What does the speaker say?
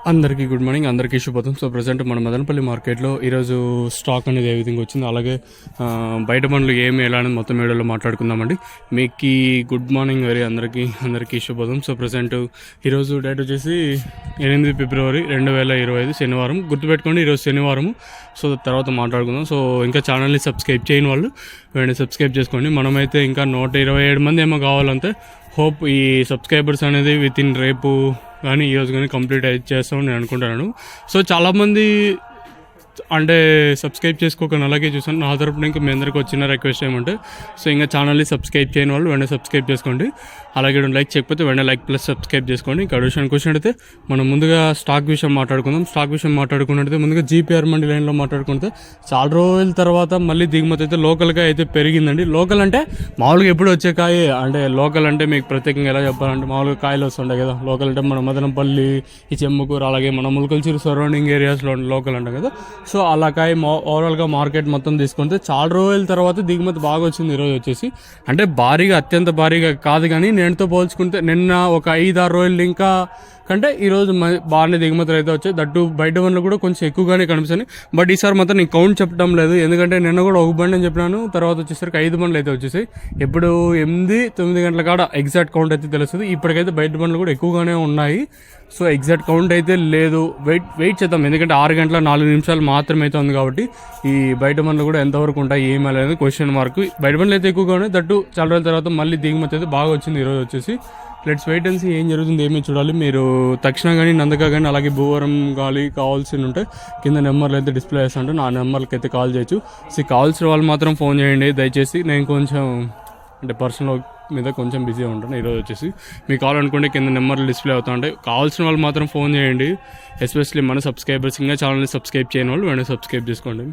అందరికీ good morning, అందరికీ శుభోదయం. సో ప్రజెంట్ మన మదనపల్లి మార్కెట్లో ఈరోజు స్టాక్ అనేది ఏ విధంగా వచ్చింది, అలాగే బయట పనులు ఏమి ఎలా అనేది మొత్తం వీడియోలో మాట్లాడుకుందామండి. మీకు గుడ్ మార్నింగ్ అందరికీ శుభోదయం. సో ప్రజెంట్ ఈరోజు డేట్ వచ్చేసి 8 ఫిబ్రవరి 2025 శనివారం. గుర్తుపెట్టుకోండి, ఈరోజు శనివారం. సో తర్వాత మాట్లాడుకుందాం. సో ఇంకా ఛానల్ని సబ్స్క్రైబ్ చేయని వాళ్ళు వెంటనే సబ్స్క్రైబ్ చేసుకోండి. మనమైతే ఇంకా 127 మంది ఏమో కావాలంటే హోప్ ఈ సబ్స్క్రైబర్స్ అనేది విత్ ఇన్ రేపు కానీ ఈరోజు కానీ కంప్లీట్ చేస్తామని నేను అనుకుంటున్నాను. సో చాలామంది అంటే సబ్స్క్రైబ్ చేసుకోకుండా అలాగే చూసాను. నా తరపున ఇంకా మీ అందరికీ వచ్చిన రిక్వెస్ట్ ఏమంటే, సో ఇంకా ఛానల్ని సబ్స్క్రైబ్ చేయని వాళ్ళు వెంటనే సబ్స్క్రైబ్ చేసుకోండి. అలాగే లైక్ చేయకపోతే వెంటనే లైక్ ప్లస్ సబ్స్క్రైబ్ చేసుకోండి. ఇంకా క్వశ్చన్ అయితే మనం ముందుగా స్టాక్ విషయం మాట్లాడుకుందాం. స్టాక్ విషయం మాట్లాడుకున్నట్టయితే ముందుగా జీపీఆర్ మండి లైన్లో మాట్లాడుకుంటే చాలా రోజుల తర్వాత మళ్ళీ దిగుమతి అయితే లోకల్గా అయితే పెరిగిందండి. లోకల్ అంటే మామూలుగా ఎప్పుడు వచ్చే కాయ అంటే లోకల్ అంటే మీకు ప్రత్యేకంగా ఎలా చెప్పాలంటే మామూలుగా కాయలు వస్తుంటాయి కదా. లోకల్ అంటే మన మదనపల్లి, ఈ చెమ్మకూరు, అలాగే మన ములకల్చూరు సరౌండింగ్ ఏరియాస్లో లోకల్ అంటాం కదా. సో అలా కాయ ఓవరాల్గా మార్కెట్ మొత్తం తీసుకుంటే చాలా రోజుల తర్వాత దిగుమతి బాగా వచ్చింది. ఈరోజు వచ్చేసి అంటే భారీగా, అత్యంత భారీగా కాదు, కానీ నేనుతో పోల్చుకుంటే నిన్న ఒక 5-6 రోజులు ఇంకా కంటే ఈరోజు బాగానే దిగుమతులు అయితే వచ్చాయి. దట్టు బయట బండ్లు కూడా కొంచెం ఎక్కువగానే కనిపిస్తాయి. బట్ ఈసారి మాత్రం నేను కౌంట్ చెప్పడం లేదు, ఎందుకంటే నిన్న కూడా ఒక బండి అని చెప్పినాను, తర్వాత వచ్చేసరికి 5 బండ్లు అయితే వచ్చేసాయి. ఎప్పుడు 8-9 గంటల కాడ ఎగ్జాక్ట్ కౌంట్ అయితే తెలుస్తుంది. ఇప్పటికైతే బయట బండ్లు కూడా ఎక్కువగానే ఉన్నాయి. సో ఎగ్జాక్ట్ కౌంట్ అయితే లేదు, వెయిట్ చేద్దాం, ఎందుకంటే 6 గంటల 4 నిమిషాలు మాత్రమే అయితే ఉంది కాబట్టి ఈ బయట బండ్లు కూడా ఎంతవరకు ఉంటాయి ఏమీ అనేది క్వశ్చన్ మార్క్. బయట బండ్లు అయితే ఎక్కువగా ఉన్నాయి. దట్టు చాలా రోజుల తర్వాత మళ్ళీ దిగుమతి అయితే బాగా వచ్చింది ఈరోజు వచ్చేసి. లెట్స్ వెయిట్ అండ్ సీ ఏం జరుగుతుంది, ఏమీ చూడాలి. మీరు తక్షణ కానీ నందక కానీ అలాగే భూవరం గాలి కావాల్సి ఉంటే కింద నెంబర్లు అయితే డిస్ప్లే చేస్తుంటే ఆ నెంబర్కి అయితే కాల్ చేయొచ్చు. సో కావాల్సిన వాళ్ళు మాత్రం ఫోన్ చేయండి దయచేసి. నేను కొంచెం అంటే పర్సనల్ మీద కొంచెం బిజీగా ఉంటాను ఈరోజు వచ్చేసి. మీకు కావాలనుకుంటే కింద నెంబర్లు డిస్ప్లే అవుతూ ఉంటాయి. కావాల్సిన వాళ్ళు మాత్రం ఫోన్ చేయండి. ఎస్పెషల్లీ మన సబ్స్క్రైబర్స్ ఇంకా ఛానల్ని సబ్స్క్రైబ్ చేయని వాళ్ళు వెంటనే సబ్స్క్రైబ్ చేసుకోండి.